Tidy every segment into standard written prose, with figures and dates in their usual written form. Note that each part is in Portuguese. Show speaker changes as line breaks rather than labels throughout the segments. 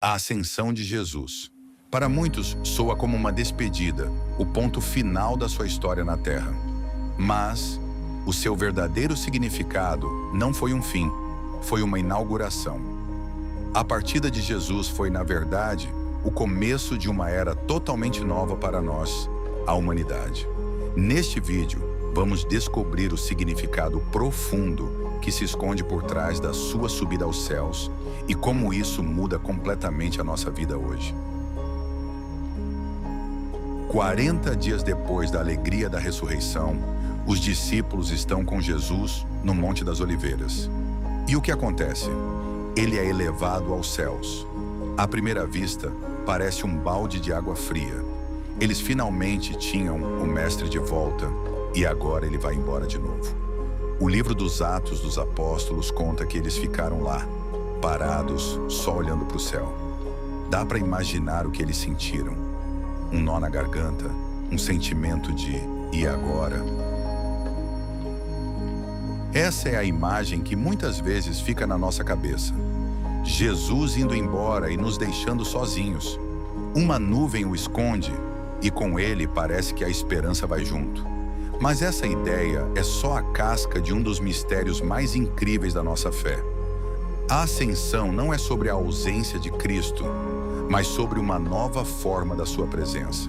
A ascensão de Jesus. Para muitos, soa como uma despedida, o ponto final da sua história na Terra. Mas o seu verdadeiro significado não foi um fim, foi uma inauguração. A partida de Jesus foi, na verdade, o começo de uma era totalmente nova para nós, a humanidade. Neste vídeo, vamos descobrir o significado profundo que se esconde por trás da sua subida aos céus e como isso muda completamente a nossa vida hoje. 40 dias depois da alegria da ressurreição, os discípulos estão com Jesus no Monte das Oliveiras. E o que acontece? Ele é elevado aos céus. À primeira vista, parece um balde de água fria. Eles finalmente tinham o Mestre de volta e agora ele vai embora de novo. O livro dos Atos dos Apóstolos conta que eles ficaram lá, parados, só olhando para o céu. Dá para imaginar o que eles sentiram. Um nó na garganta, um sentimento de "e agora?". Essa é a imagem que muitas vezes fica na nossa cabeça. Jesus indo embora e nos deixando sozinhos. Uma nuvem o esconde e com ele parece que a esperança vai junto. Mas essa ideia é só a casca de um dos mistérios mais incríveis da nossa fé. A ascensão não é sobre a ausência de Cristo, mas sobre uma nova forma da sua presença.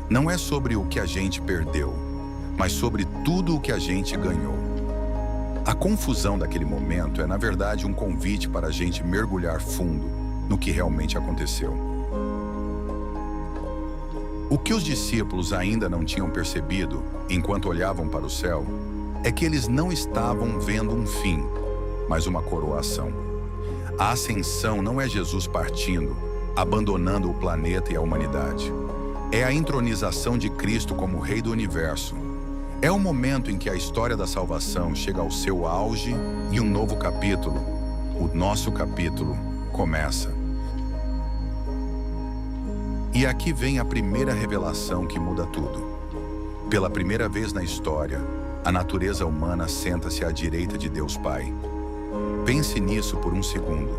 Não é sobre o que a gente perdeu, mas sobre tudo o que a gente ganhou. A confusão daquele momento é, na verdade, um convite para a gente mergulhar fundo no que realmente aconteceu. O que os discípulos ainda não tinham percebido, enquanto olhavam para o céu, é que eles não estavam vendo um fim, mas uma coroação. A ascensão não é Jesus partindo, abandonando o planeta e a humanidade. É a entronização de Cristo como Rei do Universo. É o momento em que a história da salvação chega ao seu auge e um novo capítulo, o nosso capítulo, começa. E aqui vem a primeira revelação que muda tudo. Pela primeira vez na história, a natureza humana senta-se à direita de Deus Pai. Pense nisso por um segundo.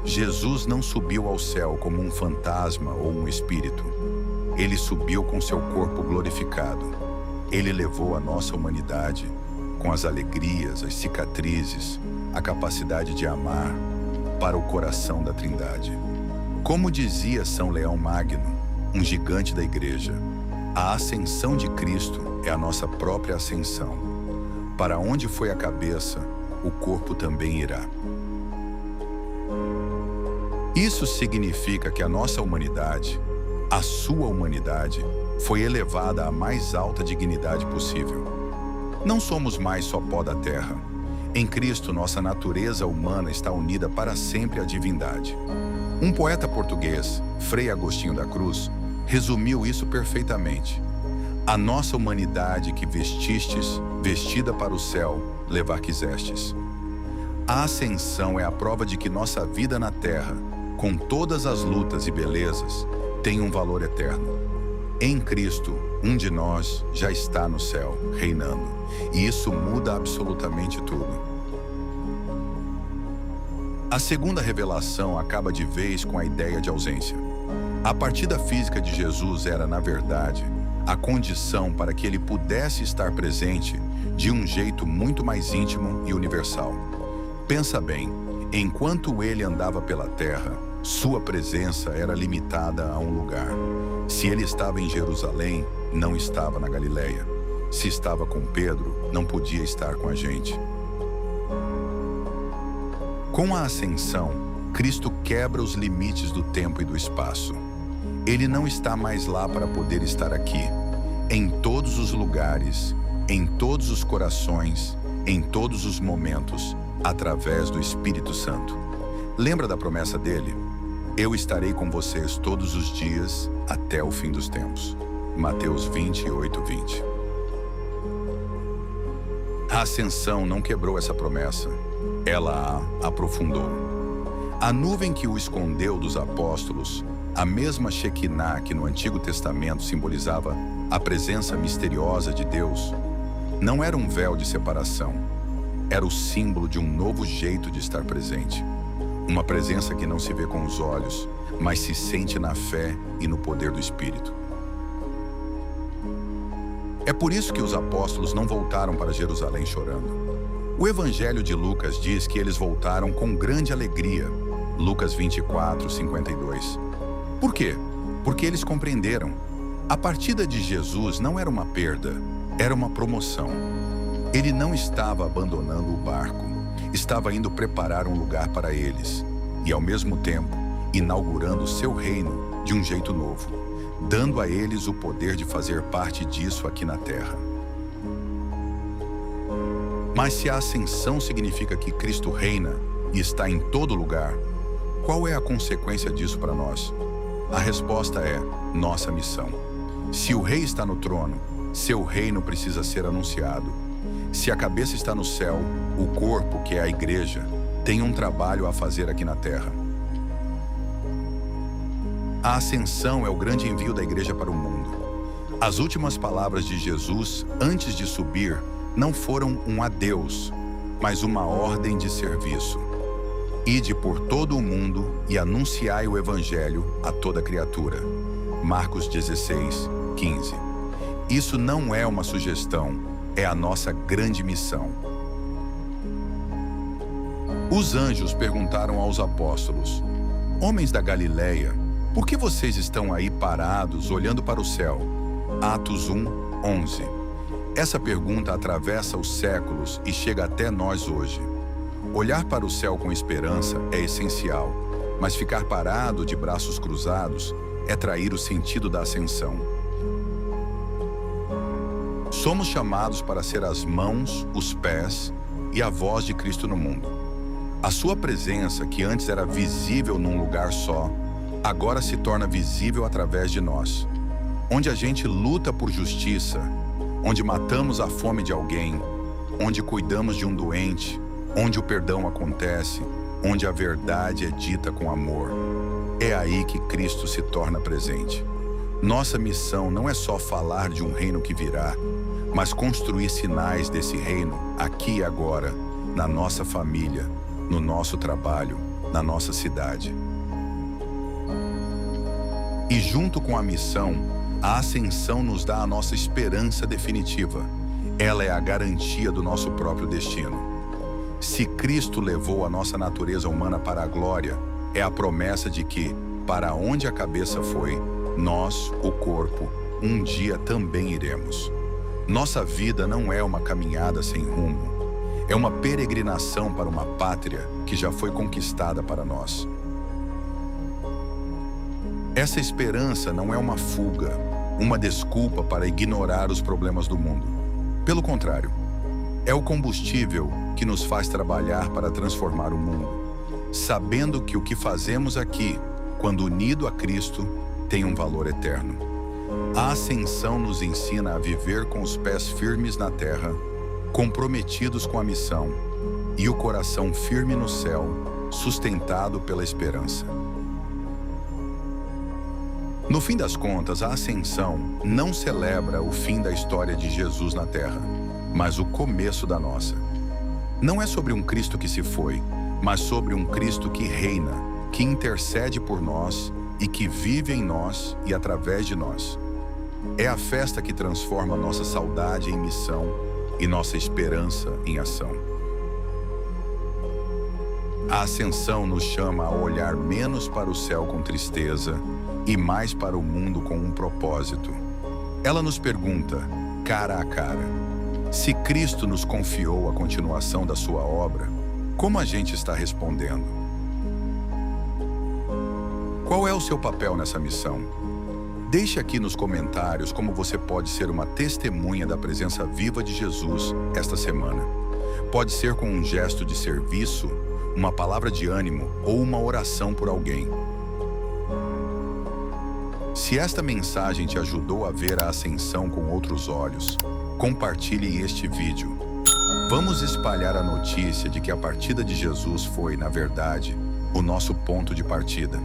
Jesus não subiu ao céu como um fantasma ou um espírito. Ele subiu com seu corpo glorificado. Ele levou a nossa humanidade, com as alegrias, as cicatrizes, a capacidade de amar, para o coração da Trindade. Como dizia São Leão Magno, um gigante da igreja, a ascensão de Cristo é a nossa própria ascensão. Para onde foi a cabeça, o corpo também irá. Isso significa que a nossa humanidade, a sua humanidade, foi elevada à mais alta dignidade possível. Não somos mais só pó da terra. Em Cristo, nossa natureza humana está unida para sempre à divindade. Um poeta português, Frei Agostinho da Cruz, resumiu isso perfeitamente. A nossa humanidade que vestistes, vestida para o céu, levar quisestes. A ascensão é a prova de que nossa vida na terra, com todas as lutas e belezas, tem um valor eterno. Em Cristo, um de nós já está no céu, reinando. E isso muda absolutamente tudo. A segunda revelação acaba de vez com a ideia de ausência. A partida física de Jesus era, na verdade, a condição para que ele pudesse estar presente de um jeito muito mais íntimo e universal. Pensa bem, enquanto ele andava pela terra, sua presença era limitada a um lugar. Se ele estava em Jerusalém, não estava na Galileia. Se estava com Pedro, não podia estar com a gente. Com a ascensão, Cristo quebra os limites do tempo e do espaço. Ele não está mais lá para poder estar aqui. Em todos os lugares, em todos os corações, em todos os momentos, através do Espírito Santo. Lembra da promessa dele? Eu estarei com vocês todos os dias até o fim dos tempos. Mateus 28:20. A ascensão não quebrou essa promessa. Ela a aprofundou. A nuvem que o escondeu dos apóstolos, a mesma Shekinah que no Antigo Testamento simbolizava a presença misteriosa de Deus, não era um véu de separação. Era o símbolo de um novo jeito de estar presente. Uma presença que não se vê com os olhos, mas se sente na fé e no poder do Espírito. É por isso que os apóstolos não voltaram para Jerusalém chorando. O Evangelho de Lucas diz que eles voltaram com grande alegria. Lucas 24, 52. Por quê? Porque eles compreenderam. A partida de Jesus não era uma perda, era uma promoção. Ele não estava abandonando o barco, estava indo preparar um lugar para eles e, ao mesmo tempo, inaugurando o seu reino de um jeito novo, dando a eles o poder de fazer parte disso aqui na terra. Mas se a ascensão significa que Cristo reina e está em todo lugar, qual é a consequência disso para nós? A resposta é nossa missão. Se o rei está no trono, seu reino precisa ser anunciado. Se a cabeça está no céu, o corpo, que é a igreja, tem um trabalho a fazer aqui na terra. A ascensão é o grande envio da igreja para o mundo. As últimas palavras de Jesus, antes de subir, não foram um adeus, mas uma ordem de serviço. Ide por todo o mundo e anunciai o Evangelho a toda criatura. Marcos 16, 15. Isso não é uma sugestão, é a nossa grande missão. Os anjos perguntaram aos apóstolos: homens da Galileia, por que vocês estão aí parados, olhando para o céu? Atos 1, 11. Essa pergunta atravessa os séculos e chega até nós hoje. Olhar para o céu com esperança é essencial, mas ficar parado de braços cruzados é trair o sentido da ascensão. Somos chamados para ser as mãos, os pés e a voz de Cristo no mundo. A sua presença, que antes era visível num lugar só, agora se torna visível através de nós. Onde a gente luta por justiça, onde matamos a fome de alguém, onde cuidamos de um doente, onde o perdão acontece, onde a verdade é dita com amor. É aí que Cristo se torna presente. Nossa missão não é só falar de um reino que virá, mas construir sinais desse reino aqui e agora, na nossa família, no nosso trabalho, na nossa cidade. E junto com a missão, a ascensão nos dá a nossa esperança definitiva. Ela é a garantia do nosso próprio destino. Se Cristo levou a nossa natureza humana para a glória, é a promessa de que, para onde a cabeça foi, nós, o corpo, um dia também iremos. Nossa vida não é uma caminhada sem rumo. É uma peregrinação para uma pátria que já foi conquistada para nós. Essa esperança não é uma fuga, uma desculpa para ignorar os problemas do mundo. Pelo contrário, é o combustível que nos faz trabalhar para transformar o mundo, sabendo que o que fazemos aqui, quando unido a Cristo, tem um valor eterno. A ascensão nos ensina a viver com os pés firmes na terra, comprometidos com a missão, e o coração firme no céu, sustentado pela esperança. No fim das contas, a ascensão não celebra o fim da história de Jesus na terra, mas o começo da nossa. Não é sobre um Cristo que se foi, mas sobre um Cristo que reina, que intercede por nós e que vive em nós e através de nós. É a festa que transforma nossa saudade em missão e nossa esperança em ação. A ascensão nos chama a olhar menos para o céu com tristeza e mais para o mundo com um propósito. Ela nos pergunta, cara a cara, se Cristo nos confiou a continuação da sua obra, como a gente está respondendo? Qual é o seu papel nessa missão? Deixe aqui nos comentários como você pode ser uma testemunha da presença viva de Jesus esta semana. Pode ser com um gesto de serviço, uma palavra de ânimo ou uma oração por alguém. Se esta mensagem te ajudou a ver a ascensão com outros olhos, compartilhe este vídeo. Vamos espalhar a notícia de que a partida de Jesus foi, na verdade, o nosso ponto de partida.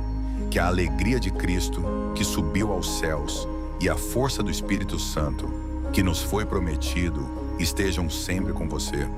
Que a alegria de Cristo, que subiu aos céus, e a força do Espírito Santo, que nos foi prometido, estejam sempre com você.